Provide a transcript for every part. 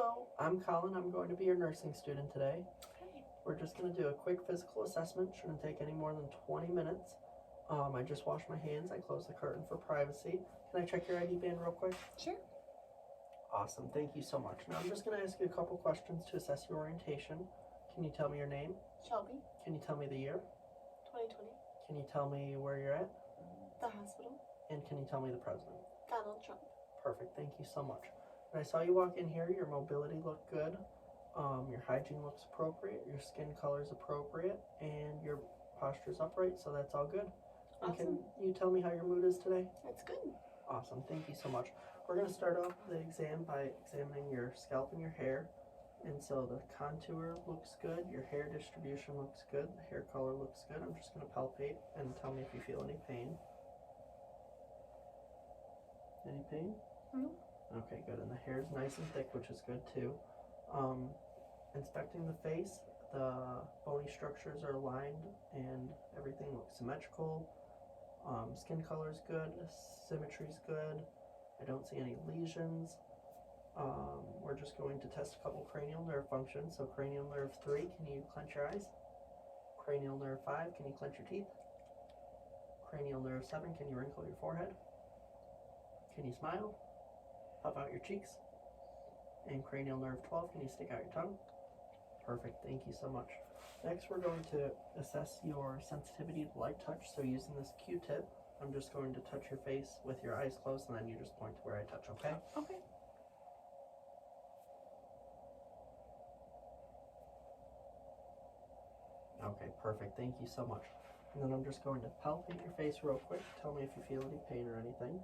Hello, I'm Colin. I'm going to be your nursing student today. Okay. We're just going to do a quick physical assessment. Shouldn't take any more than 20 minutes. I just washed my hands. I closed the curtain for privacy. Can I check your ID band real quick? Sure. Awesome. Thank you so much. Now I'm just going to ask you a couple questions to assess your orientation. Can you tell me your name? Shelby, Can you tell me the year? 2020. Can you tell me where you're at? The hospital. And can you tell me the president? Donald Trump. Perfect. Thank you so much. When I saw you walk in here, your mobility looked good. Your hygiene looks appropriate. Your skin color is appropriate, and your posture is upright. So that's all good. And Awesome. can you tell me how your mood is today? That's good. Awesome. Thank you so much. We're going to start off the exam by examining your scalp and your hair. And so the contour looks good. Your hair distribution looks good. The hair color looks good. I'm just going to palpate and tell me if you feel any pain. Any pain? No. Okay, good. And the hair is nice and thick, which is good too. Inspecting the face, the bony structures are aligned and everything looks symmetrical. Skin color is good. Symmetry is good. I don't see any lesions. We're just going to test a couple cranial nerve functions. So cranial nerve 3, can you clench your eyes? Cranial nerve 5, can you clench your teeth? Cranial nerve 7, can you wrinkle your forehead? Can you smile? Puff out your cheeks? And cranial nerve 12, can you stick out your tongue? Perfect, thank you so much. Next, we're going to assess your sensitivity to light touch. So using this Q-tip, I'm just going to touch your face with your eyes closed, and then you just point to where I touch, okay? Okay. Okay, perfect, thank you so much. And then I'm just going to palpate your face real quick. Tell me if you feel any pain or anything.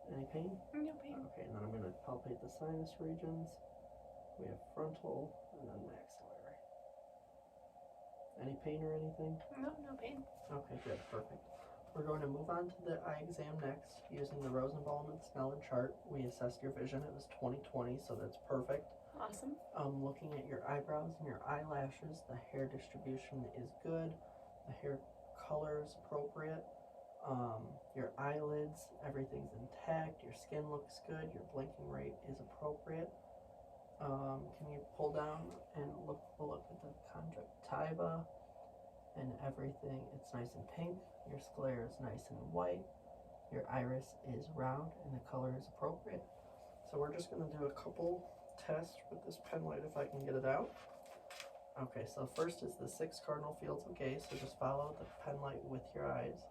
Any pain? No pain. Okay, and then I'm going to palpate the sinus regions. We have frontal and then maxillary. Any pain or anything? No pain. Okay, good, perfect. We're going to move on to the eye exam next. Using the Rosenbaum and Snellen chart, we assessed your vision. It was 20/20, so that's perfect. Awesome. Looking at your eyebrows and your eyelashes, the hair distribution is good. The hair color is appropriate. Your eyelids, everything's intact. Your skin looks good. Your blinking rate is appropriate. Can you pull down and look at the conjunctiva and everything? It's nice and pink. Your sclera is nice and white. Your iris is round and the color is appropriate. So we're just going to do a couple tests with this pen light if I can get it out. Okay, so first is the 6 cardinal fields of gaze. So just follow the pen light with your eyes.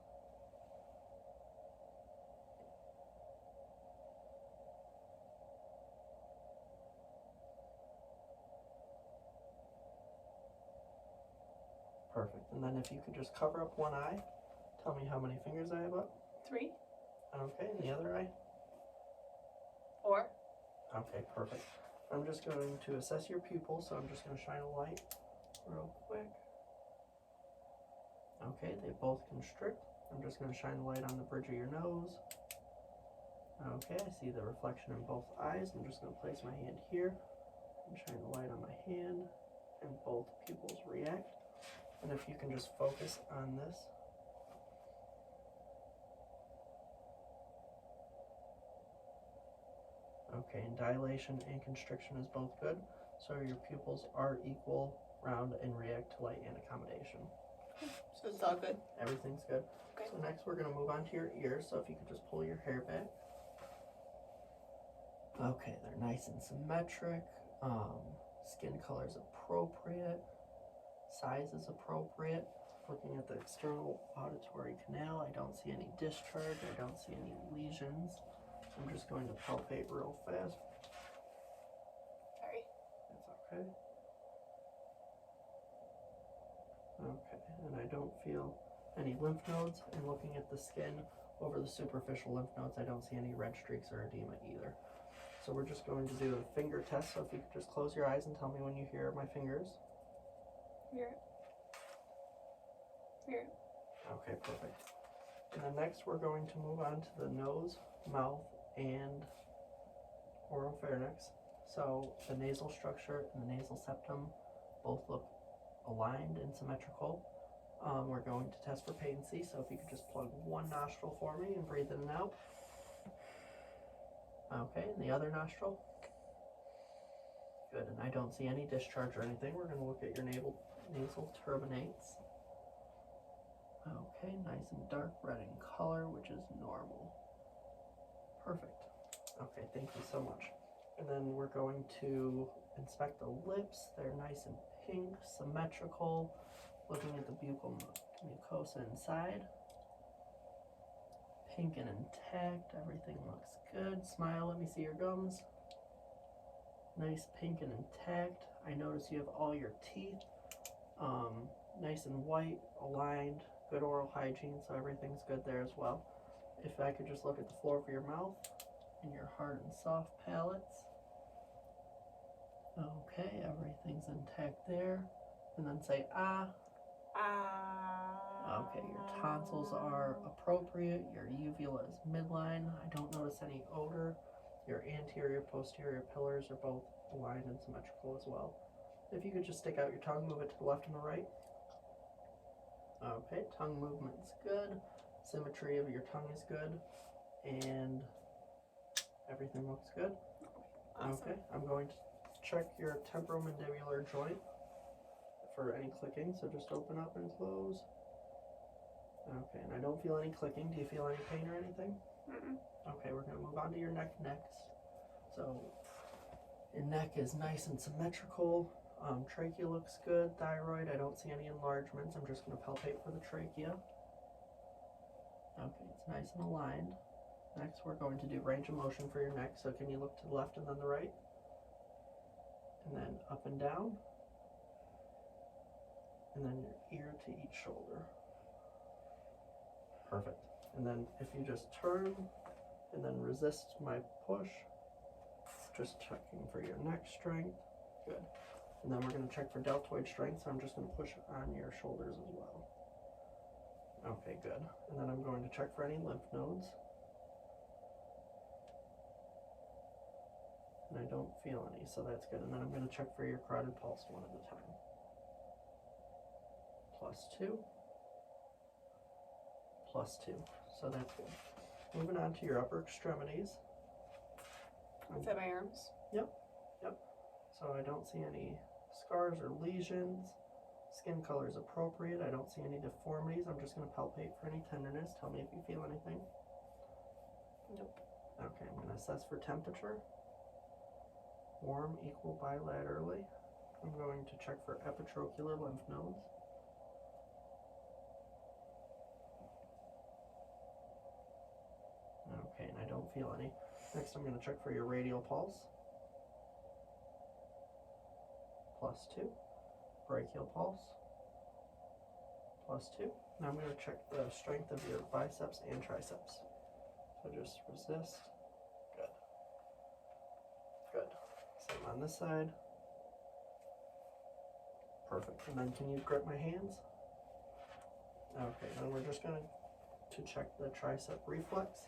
Perfect. And then if you could just cover up one eye, tell me how many fingers I have up. 3. Okay, and the other eye? 4. Okay, perfect. I'm just going to assess your pupils, so I'm just going to shine a light real quick. Okay, they both constrict. I'm just going to shine the light on the bridge of your nose. Okay, I see the reflection in both eyes. I'm just going to place my hand here and shine the light on my hand, and both pupils react. And if you can just focus on this. Okay, and dilation and constriction is both good. So your pupils are equal, round, and react to light and accommodation. So it's all good. Everything's good. Okay. So next we're going to move on to your ears. So if you could just pull your hair back. Okay, they're nice and symmetric. Skin color is appropriate. Size is appropriate. Looking at the external auditory canal, I don't see any discharge. I don't see any lesions. I'm just going to palpate real fast. Sorry. That's okay. Okay, and I don't feel any lymph nodes. And looking at the skin over the superficial lymph nodes, I don't see any red streaks or edema either. So we're just going to do a finger test. So if you could just close your eyes and tell me when you hear my fingers. Here. Here. Okay, perfect. And then next we're going to move on to the nose, mouth, and oropharynx. So the nasal structure and the nasal septum both look aligned and symmetrical. We're going to test for patency, so if you could just plug one nostril for me and breathe in and out. Okay, and the other nostril. Good, and I don't see any discharge or anything. We're going to look at your nasal turbinates. Okay, nice and dark red in color, which is normal. Perfect. Okay, thank you so much. And then we're going to inspect the lips. They're nice and pink, symmetrical. Looking at the buccal mucosa inside. Pink and intact. Everything looks good. Smile, let me see your gums. Nice pink and intact. I notice you have all your teeth nice and white, aligned, good oral hygiene, so everything's good there as well. If I could just look at the floor of your mouth and your hard and soft palates. Okay, everything's intact there. And then say ah. Okay, your tonsils are appropriate. Your uvula is midline. I don't notice any odor. Your anterior, posterior pillars are both aligned and symmetrical as well. If you could just stick out your tongue, move it to the left and the right. Okay, tongue movement's good. Symmetry of your tongue is good. And everything looks good. Awesome. Okay, I'm going to check your temporomandibular joint for any clicking, so just open up and close. Okay, and I don't feel any clicking. Do you feel any pain or anything? Mm-mm. Okay, we're going to move on to your neck next. So your neck is nice and symmetrical. Trachea looks good. Thyroid, I don't see any enlargements. I'm just going to palpate for the trachea. Okay, it's nice and aligned. Next, we're going to do range of motion for your neck. So can you look to the left and then the right? And then up and down. And then your ear to each shoulder. Perfect. And then if you just turn and then resist my push, just checking for your neck strength. Good. And then we're going to check for deltoid strength, so I'm just going to push on your shoulders as well. Okay, good. And then I'm going to check for any lymph nodes. And I don't feel any, so that's good. And then I'm going to check for your carotid pulse one at a time. +2. +2. So that's good. Moving on to your upper extremities. Is that my arms? So I don't see any scars or lesions. Skin color is appropriate. I don't see any deformities. I'm just going to palpate for any tenderness. Tell me if you feel anything. Nope. Okay, I'm going to assess for temperature. Warm, equal bilaterally. I'm going to check for epitrochular lymph nodes. Okay, and I don't feel any. Next, I'm going to check for your radial pulse. +2. Brachial pulse. +2. Now I'm going to check the strength of your biceps and triceps. So just resist. Good. Good. Same on this side. Perfect. And then can you grip my hands? Okay, then we're just going to check the tricep reflex.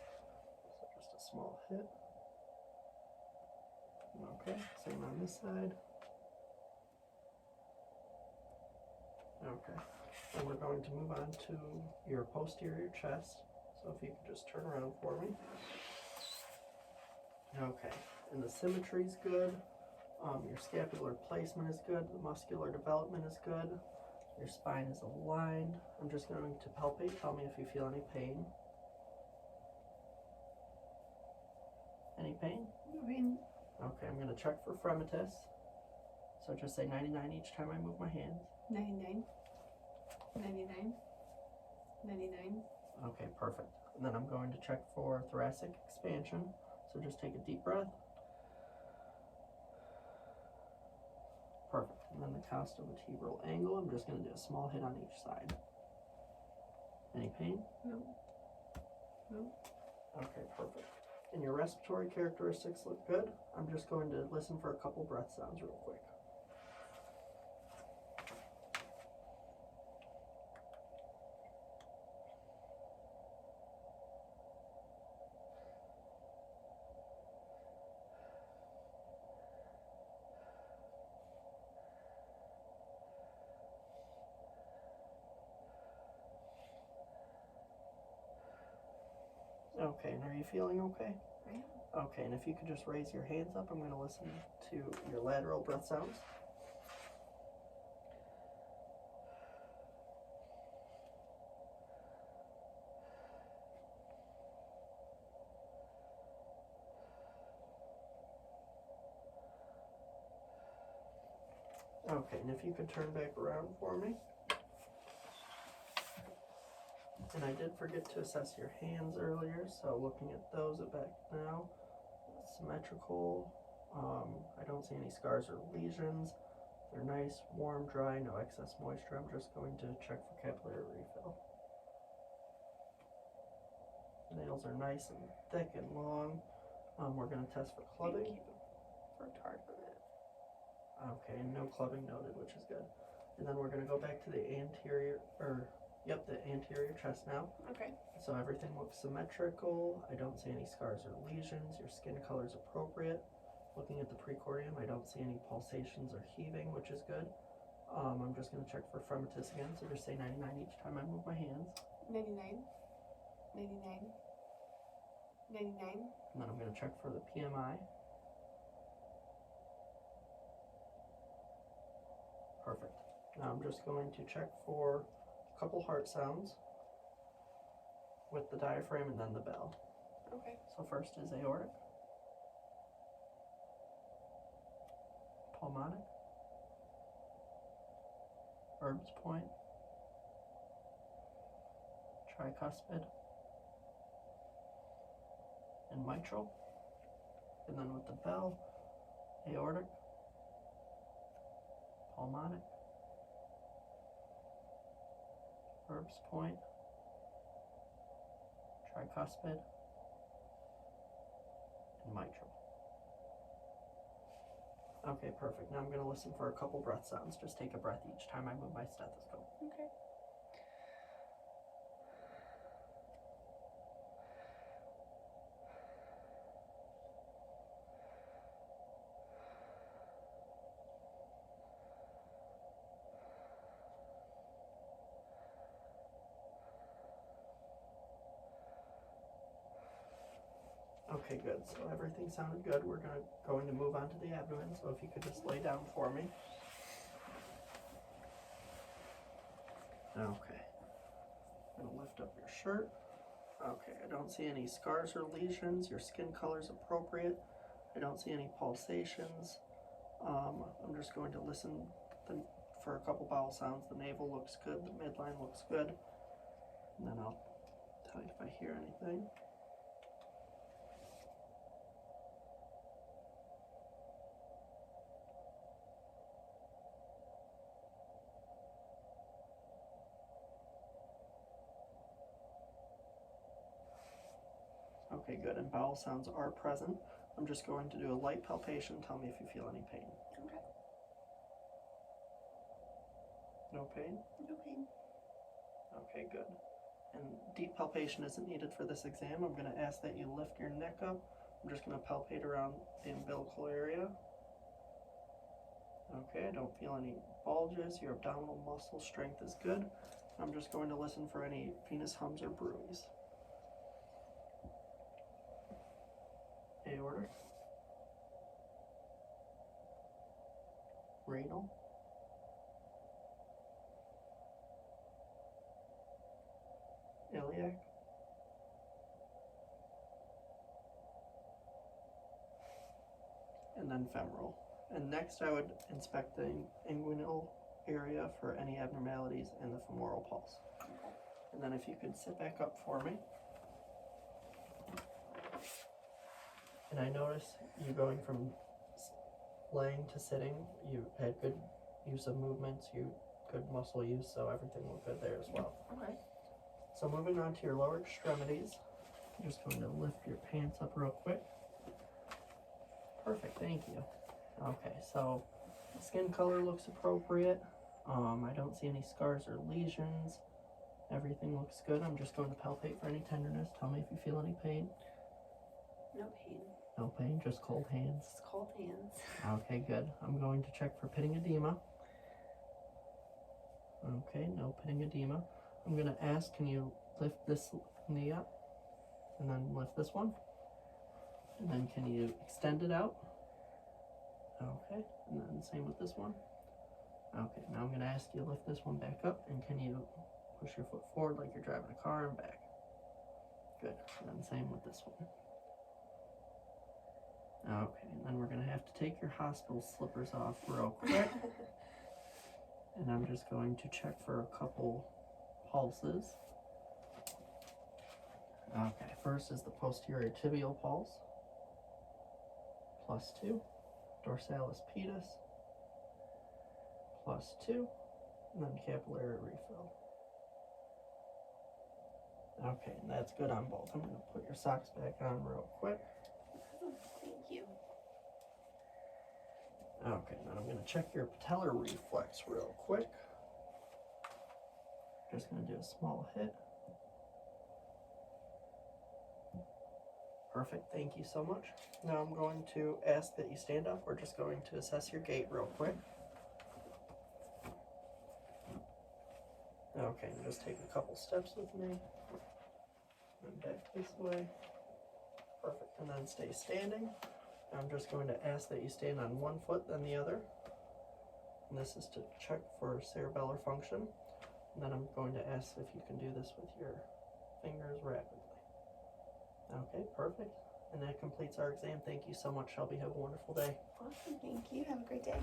So just a small hit. Okay, same on this side. Okay, and we're going to move on to your posterior chest. So if you could just turn around for me. Okay, and the symmetry's good. Your scapular placement is good. The muscular development is good. Your spine is aligned. I'm just going to palpate. Tell me if you feel any pain. Any pain? Okay, I'm going to check for fremitus. So just say 99 each time I move my hands. 99. 99. 99. Okay, perfect. And then I'm going to check for thoracic expansion. So just take a deep breath. Perfect. And then the costovertebral angle, I'm just going to do a small hit on each side. Any pain? No. No. Okay, perfect. And your respiratory characteristics look good. I'm just going to listen for a couple breath sounds real quick. Okay, and are you feeling okay? I am. Okay, and if you could just raise your hands up, I'm going to listen to your lateral breath sounds. Okay, and if you could turn back around for me. And I did forget to assess your hands earlier, so looking at those back now, symmetrical. I don't see any scars or lesions. They're nice, warm, dry, no excess moisture. I'm just going to check for capillary refill. Nails are nice and thick and long. We're going to test for clubbing. Worked hard on it. Okay, and no clubbing noted, which is good. And then we're going to go back to the anterior, the anterior chest now. Okay. So everything looks symmetrical. I don't see any scars or lesions. Your skin color is appropriate. Looking at the precordium, I don't see any pulsations or heaving, which is good. I'm just going to check for fremitus again, so just say 99 each time I move my hands. 99. 99. 99. And then I'm going to check for the PMI. Perfect. Now I'm just going to check for a couple heart sounds with the diaphragm and then the bell. Okay. So first is aortic, pulmonic, Erb's point, tricuspid, and mitral. And then with the bell, aortic, pulmonic, Erb's point, tricuspid, and mitral. Okay, perfect. Now I'm going to listen for a couple breath sounds. Just take a breath each time I move my stethoscope. Okay. Okay, good. So everything sounded good. We're going to move on to the abdomen. So if you could just lay down for me. Okay. I'm going to lift up your shirt. Okay, I don't see any scars or lesions. Your skin color is appropriate. I don't see any pulsations. I'm just going to listen for a couple bowel sounds. The navel looks good. The midline looks good. And then I'll tell you if I hear anything. Okay, good. And bowel sounds are present. I'm just going to do a light palpation. Tell me if you feel any pain. Okay. No pain? No pain. Okay, good. And deep palpation isn't needed for this exam. I'm going to ask that you lift your neck up. I'm just going to palpate around the umbilical area. Okay, I don't feel any bulges. Your abdominal muscle strength is good. I'm just going to listen for any venous hums or bruits. Aortic, renal, iliac, and then femoral. And next I would inspect the inguinal area for any abnormalities in the femoral pulse. And then if you could sit back up for me. And I notice you going from laying to sitting. You had good use of movements, good muscle use, so everything looked good there as well. Okay. So moving on to your lower extremities, I'm just going to lift your pants up real quick. Perfect, thank you. Okay, so skin color looks appropriate. I don't see any scars or lesions. Everything looks good. I'm just going to palpate for any tenderness. Tell me if you feel any pain. No pain. No pain, just cold hands. Just cold hands. Okay, good. I'm going to check for pitting edema. Okay, no pitting edema. I'm going to ask, can you lift this knee up? And then lift this one. And then can you extend it out? Okay. And then same with this one. Okay, now I'm going to ask you to lift this one back up, and can you push your foot forward like you're driving a car and back? Good. And then same with this one. Okay, and then we're going to have to take your hospital slippers off real quick. And I'm just going to check for a couple pulses. Okay, first is the posterior tibial pulse. +2. Dorsalis pedis. +2. And then capillary refill. Okay, and that's good on both. I'm going to put your socks back on real quick. Thank you. Okay, now I'm going to check your patellar reflex real quick. Just going to do a small hit. Perfect, thank you so much. Now I'm going to ask that you stand up. We're just going to assess your gait real quick. Okay, and just take a couple steps with me. And back this way. Perfect, and then stay standing. I'm just going to ask that you stand on one foot, then the other. And this is to check for cerebellar function. And then I'm going to ask if you can do this with your fingers rapidly. Okay, perfect. And that completes our exam. Thank you so much, Shelby. Have a wonderful day. Awesome, thank you. Have a great day.